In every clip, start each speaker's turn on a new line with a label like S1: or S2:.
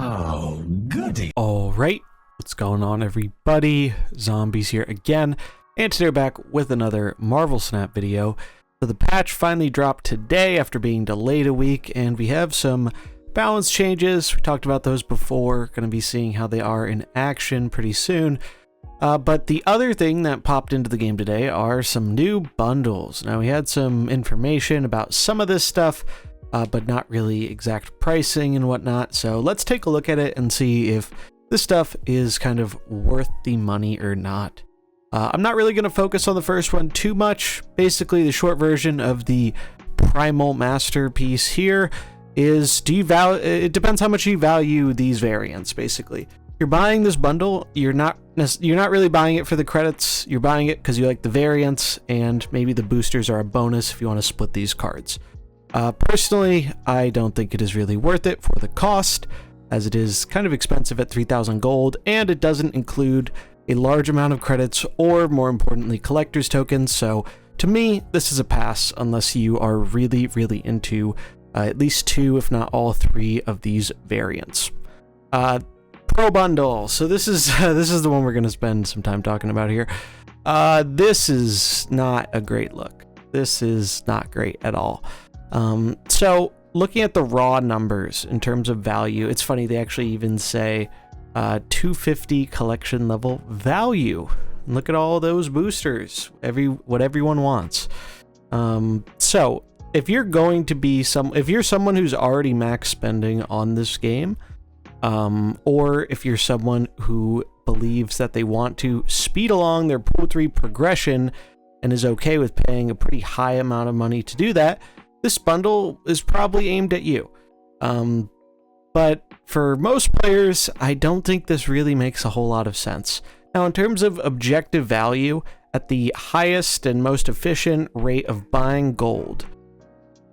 S1: Oh, goody.
S2: All right, what's going on, everybody? Zombies here again, and today we're back with another Marvel Snap video. So the patch finally dropped today after being delayed a week, and we have some balance changes. We talked about those before, going to be seeing how they are in action pretty soon. But the other thing that popped into the game today are some new bundles. Now, we had some information about some of this stuff, but not really exact pricing and whatnot. So let's take a look at it and see if this stuff is kind of worth the money or not. I'm not really going to focus on the first one too much. Basically, the short version of the Primal Masterpiece here is, it depends how much you value these variants, basically. You're buying this bundle, you're not really buying it for the credits, you're buying it because you like the variants, and maybe the boosters are a bonus if you want to split these cards. Personally, I don't think it is really worth it for the cost, as it is kind of expensive at 3,000 gold, and it doesn't include a large amount of credits or, more importantly, collector's tokens. So to me, this is a pass unless you are really, really into at least two, if not all three of these variants. Pro Bundle. So this is the one we're going to spend some time talking about here. This is not a great look. This is not great at all. So looking at the raw numbers in terms of value, it's funny, they actually even say 250 collection level value. Look at all those boosters, what everyone wants. So if you're going to be if you're someone who's already max spending on this game, or if you're someone who believes that they want to speed along their Pool 3 progression and is okay with paying a pretty high amount of money to do that, this bundle is probably aimed at you. But for most players, I don't think this really makes a whole lot of sense. Now, in terms of objective value, at the highest and most efficient rate of buying gold,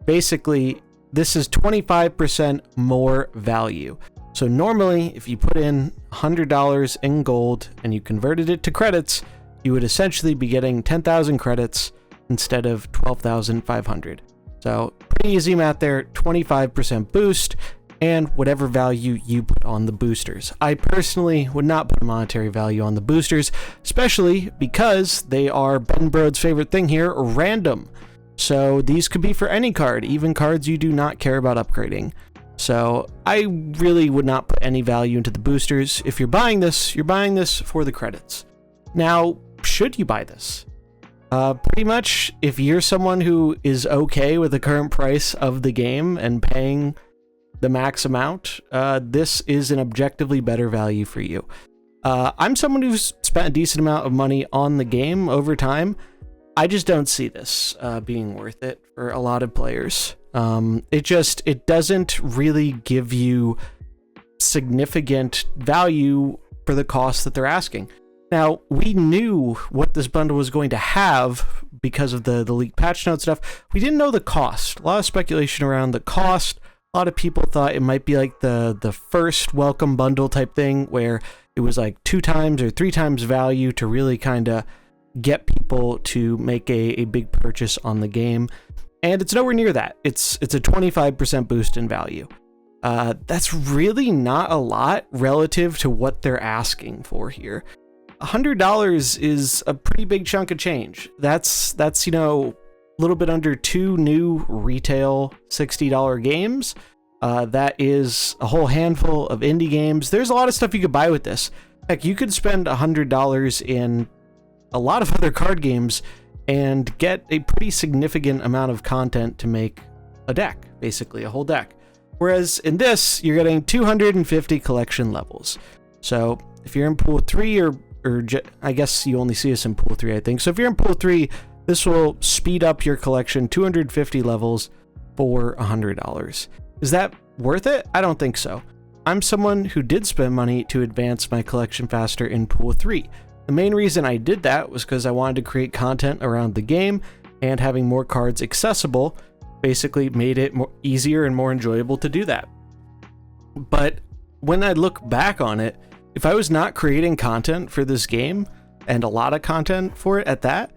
S2: basically, this is 25% more value. So normally, if you put in $100 in gold and you converted it to credits, you would essentially be getting 10,000 credits instead of 12,500. So pretty easy math there, 25% boost, and whatever value you put on the boosters. I personally would not put a monetary value on the boosters, especially because they are Ben Brode's favorite thing here, random. So these could be for any card, even cards you do not care about upgrading. So I really would not put any value into the boosters. If you're buying this for the credits. Now, should you buy this? Pretty much, if you're someone who is okay with the current price of the game and paying the max amount, this is an objectively better value for you. I'm someone who's spent a decent amount of money on the game over time. I just don't see this being worth it for a lot of players. It doesn't really give you significant value for the cost that they're asking. Now, we knew what this bundle was going to have because of the leaked patch notes stuff. We didn't know the cost. A lot of speculation around the cost. A lot of people thought it might be like the first welcome bundle type thing, where it was like 2 times or 3 times value to really kind of get people to make a big purchase on the game. And it's nowhere near that. It's a 25% boost in value. That's really not a lot relative to what they're asking for here. $100 is a pretty big chunk of change. That's a little bit under 2 new retail $60 games. That is a whole handful of indie games. There's a lot of stuff you could buy with this. Heck, you could spend $100 in a lot of other card games and get a pretty significant amount of content to make a deck, basically a whole deck. Whereas in this, you're getting 250 collection levels. So if you're in Pool 3 or I guess you only see us in Pool 3, I think. So if you're in Pool 3, this will speed up your collection 250 levels for $100. Is that worth it? I don't think so. I'm someone who did spend money to advance my collection faster in Pool 3. The main reason I did that was because I wanted to create content around the game, and having more cards accessible basically made it easier and more enjoyable to do that. But when I look back on it, if I was not creating content for this game, and a lot of content for it at that,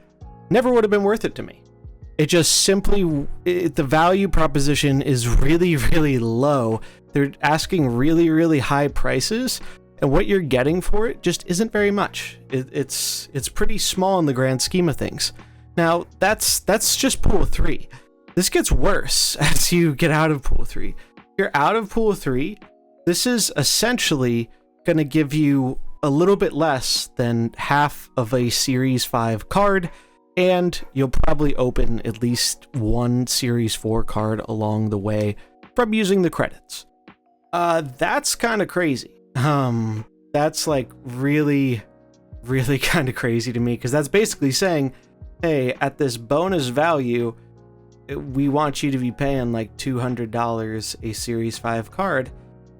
S2: never would have been worth it to me. It just simply, the value proposition is really, really low. They're asking really, really high prices, and what you're getting for it just isn't very much. It's pretty small in the grand scheme of things. Now, that's just Pool 3. This gets worse as you get out of Pool 3. If you're out of Pool 3, this is essentially going to give you a little bit less than half of a Series 5 card, and you'll probably open at least one Series 4 card along the way from using the credits. That's kind of crazy. That's like really, really kind of crazy to me, because that's basically saying, hey, at this bonus value, we want you to be paying like $200 a Series 5 card.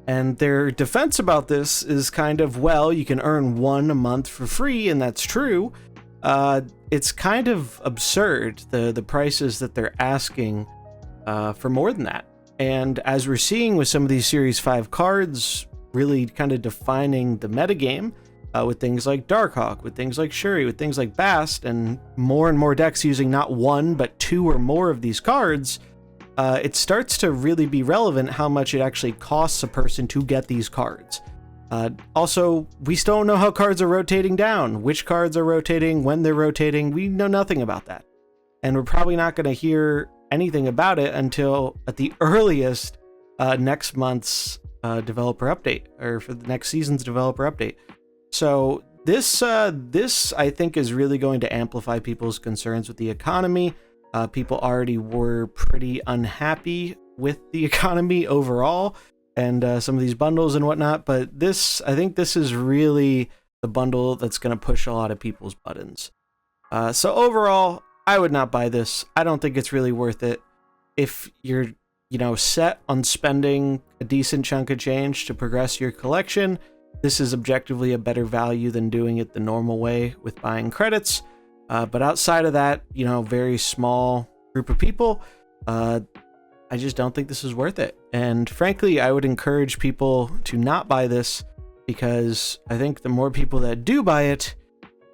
S2: And their defense about this is kind of, well, you can earn one a month for free, and that's true. It's kind of absurd, the prices that they're asking for more than that. And as we're seeing with some of these Series 5 cards really kind of defining the metagame, with things like Darkhawk, with things like Shuri, with things like Bast, and more decks using not one, but two or more of these cards, it starts to really be relevant how much it actually costs a person to get these cards. Also, we still don't know how cards are rotating down, which cards are rotating, when they're rotating. We know nothing about that. And we're probably not going to hear anything about it until, at the earliest, next month's developer update, or for the next season's developer update. So this I think is really going to amplify people's concerns with the economy. People already were pretty unhappy with the economy overall, and some of these bundles and whatnot, but I think this is really the bundle that's going to push a lot of people's buttons. So overall, I would not buy this. I don't think it's really worth it. If you're, set on spending a decent chunk of change to progress your collection, this is objectively a better value than doing it the normal way with buying credits. But outside of that, very small group of people, I just don't think this is worth it. And frankly, I would encourage people to not buy this, because I think the more people that do buy it,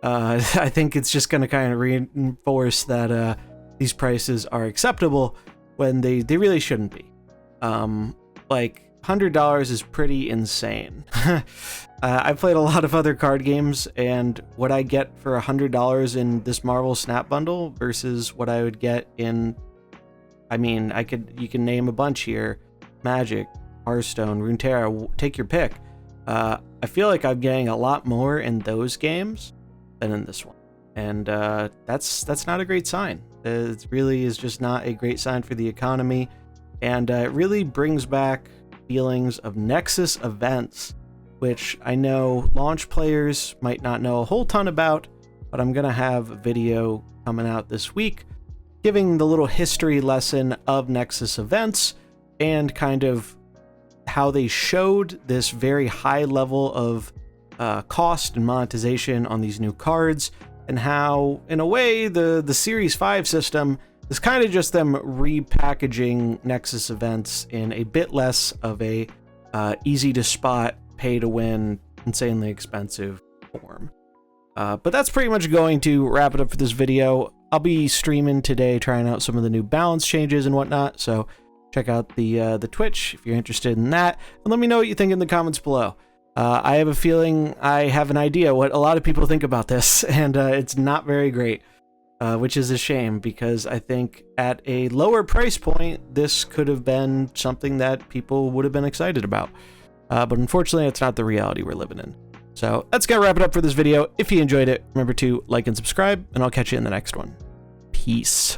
S2: I think it's just going to kind of reinforce that these prices are acceptable when they really shouldn't be. Like, $100 is pretty insane. I've played a lot of other card games, and what I get for $100 in this Marvel Snap bundle versus what I would get in, you can name a bunch here: Magic, Hearthstone, Runeterra, take your pick. I feel like I'm getting a lot more in those games than in this one, and that's not a great sign. It really is just not a great sign for the economy, and it really brings back feelings of Nexus events, which I know launch players might not know a whole ton about, but I'm gonna have a video coming out this week giving the little history lesson of Nexus events and kind of how they showed this very high level of cost and monetization on these new cards, and how, in a way, the Series 5 system is kind of just them repackaging Nexus events in a bit less of a easy to spot, pay to win, insanely expensive form. But that's pretty much going to wrap it up for this video. I'll be streaming today, trying out some of the new balance changes and whatnot, so check out the Twitch if you're interested in that, and let me know what you think in the comments below. I have a feeling I have an idea what a lot of people think about this, and it's not very great, which is a shame, because I think at a lower price point, this could have been something that people would have been excited about. But unfortunately, it's not the reality we're living in. So that's gonna wrap it up for this video. If you enjoyed it, remember to like and subscribe, and I'll catch you in the next one. Peace.